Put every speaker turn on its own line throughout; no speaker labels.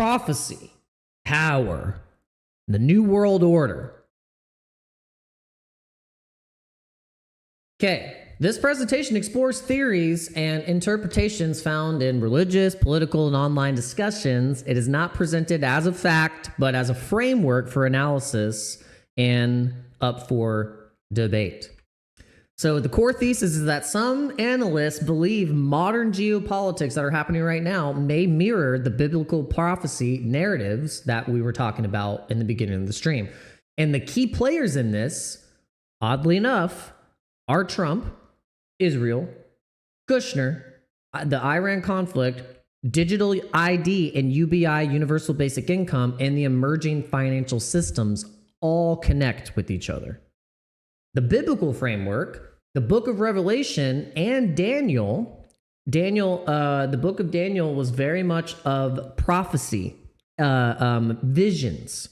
prophecy, power, the New World Order. Okay, this presentation explores theories and interpretations found in religious, political, and online discussions. It is not presented as a fact, but as a framework for analysis and up for debate. So the core thesis is that some analysts believe modern geopolitics that are happening right now may mirror the biblical prophecy narratives that we were talking about in the beginning of the stream. And the key players in this, oddly enough, are Trump, Israel, Kushner, the Iran conflict, digital ID and UBI, universal basic income, and the emerging financial systems all connect with each other. The biblical framework, the book of Revelation, and Daniel, the book of Daniel was very much of prophecy, visions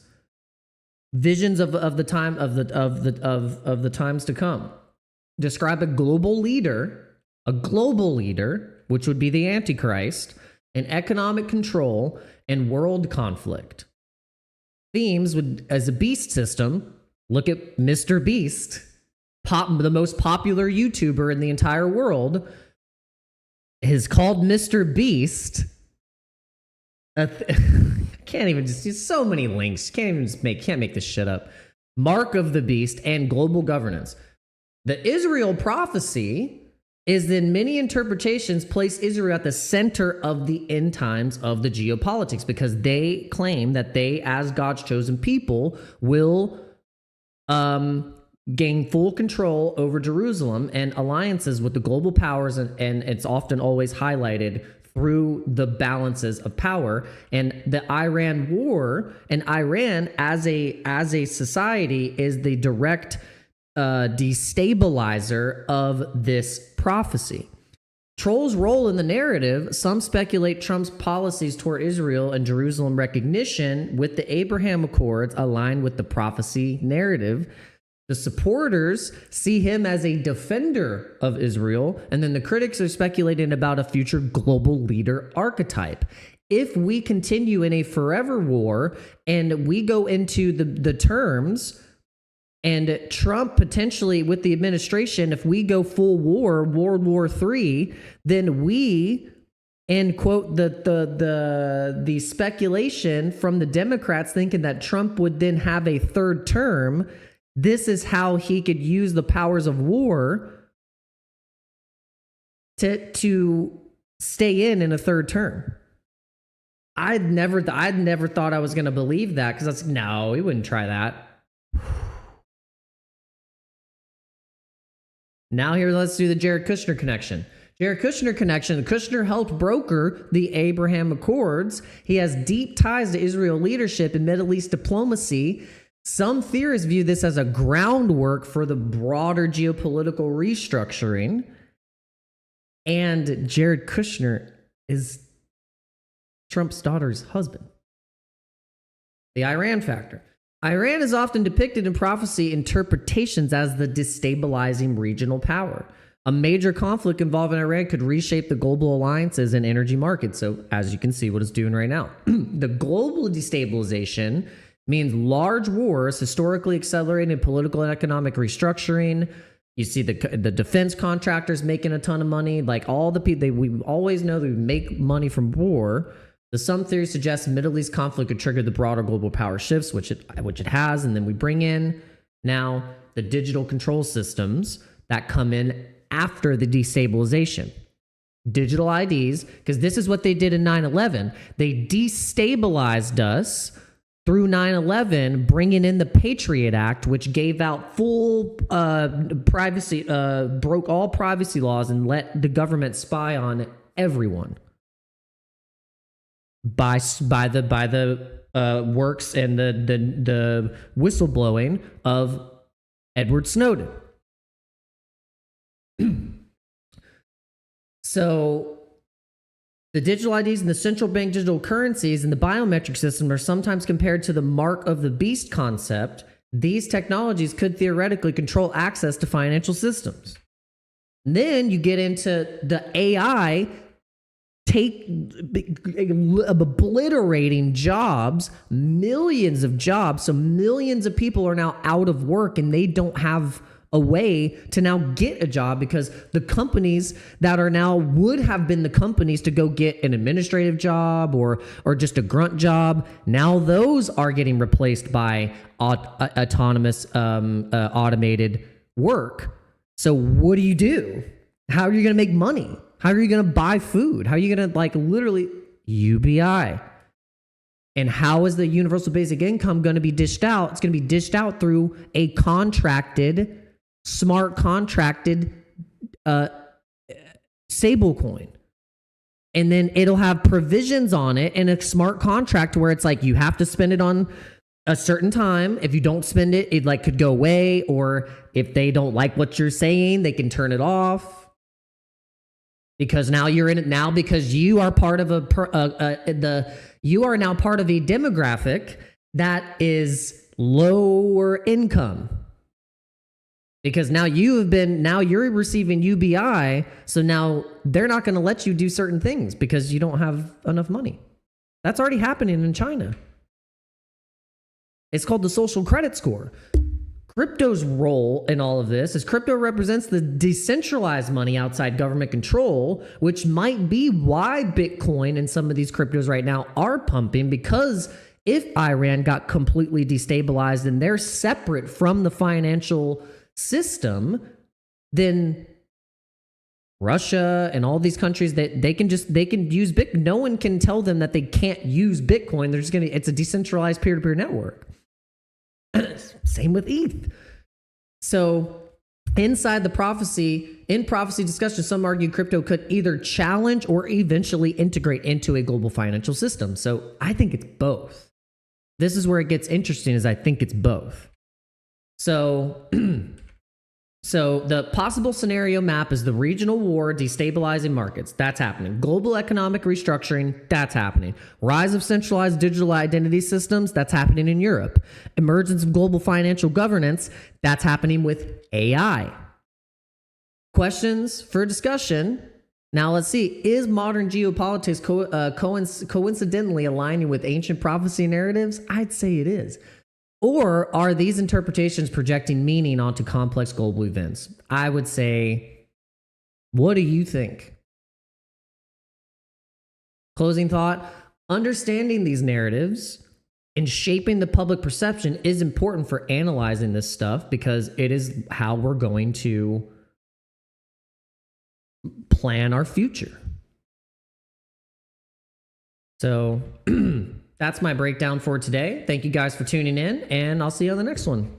of the time of the times to come. Describe a global leader, which would be the Antichrist, and economic control and world conflict. Themes would, as a beast system, look at Mr. Beast, the most popular YouTuber in the entire world, is called Mr. Beast. Can't even just use so many links. Can't make this shit up. Mark of the Beast and global governance. The Israel prophecy is that many interpretations place Israel at the center of the end times of the geopolitics because they claim that they, as God's chosen people, will gain full control over Jerusalem and alliances with the global powers, and it's often always highlighted through the balances of power. And the Iran war, and Iran as a society is the direct destabilizer of this prophecy. Troll's role in the narrative: some speculate Trump's policies toward Israel and Jerusalem recognition with the Abraham Accords align with the prophecy narrative. The supporters see him as a defender of Israel, and then the critics are speculating about a future global leader archetype. If we continue in a forever war and we go into the terms, and Trump potentially with the administration, if we go full war, World War III, then we, and quote the speculation from the Democrats thinking that Trump would then have a third term. This is how he could use the powers of war to stay in a third term. I'd never thought I was going to believe that, because that's no, he wouldn't try that. Now here, let's do the Jared Kushner connection. Kushner helped broker the Abraham Accords. He has deep ties to Israel leadership and Middle East diplomacy. Some theorists view this as a groundwork for the broader geopolitical restructuring. And Jared Kushner is Trump's daughter's husband. The Iran factor. Iran is often depicted in prophecy interpretations as the destabilizing regional power. A major conflict involving Iran could reshape the global alliances and energy markets. So as you can see what it's doing right now. The global destabilization means large wars, historically accelerated political and economic restructuring. You see the defense contractors making a ton of money. Like all the people, we always know that we make money from war. Some theories suggest Middle East conflict could trigger the broader global power shifts, which it has, and then we bring in now the digital control systems that come in after the destabilization. Digital IDs, because this is what they did in 9/11. They destabilized us through 9/11, bringing in the Patriot Act, which gave out full privacy, broke all privacy laws and let the government spy on everyone. By the works and the whistleblowing of Edward Snowden. So the digital IDs and the central bank digital currencies and the biometric system are sometimes compared to the mark of the beast concept. These technologies could theoretically control access to financial systems. And then you get into the AI obliterating jobs, millions of jobs. So millions of people are now out of work and they don't have a way to now get a job because the companies that are now would have been the companies to go get an administrative job or just a grunt job. Now those are getting replaced by autonomous, automated work. So what do you do? How are you going to make money? How are you going to buy food? How are you going to literally UBI? And how is the universal basic income going to be dished out? It's going to be dished out through a smart contracted stable coin. And then it'll have provisions on it in a smart contract where it's like you have to spend it on a certain time. If you don't spend it, it could go away. Or if they don't like what you're saying, they can turn it off. Because now you're in it now because you are part of you are now part of a demographic that is lower income. Because now you're receiving UBI, so now they're not going to let you do certain things because you don't have enough money. That's already happening in China. It's called the social credit score. Crypto's role in all of this is crypto represents the decentralized money outside government control, which might be why Bitcoin and some of these cryptos right now are pumping, because if Iran got completely destabilized and they're separate from the financial system, then Russia and all these countries that they can use Bitcoin. No one can tell them that they can't use Bitcoin. They're just it's a decentralized peer-to-peer network. Same with ETH. So inside the prophecy discussion, some argue crypto could either challenge or eventually integrate into a global financial system. So I think it's both. This is where it gets interesting, is I think it's both. So the possible scenario map is the regional war destabilizing markets. That's happening. Global economic restructuring. That's happening. Rise of centralized digital identity systems. That's happening in Europe. Emergence of global financial governance. That's happening with AI. Questions for discussion. Now let's see. Is modern geopolitics coincidentally aligning with ancient prophecy narratives? I'd say it is. Or are these interpretations projecting meaning onto complex global events? I would say, what do you think? Closing thought, understanding these narratives and shaping the public perception is important for analyzing this stuff, because it is how we're going to plan our future. So that's my breakdown for today. Thank you guys for tuning in, and I'll see you on the next one.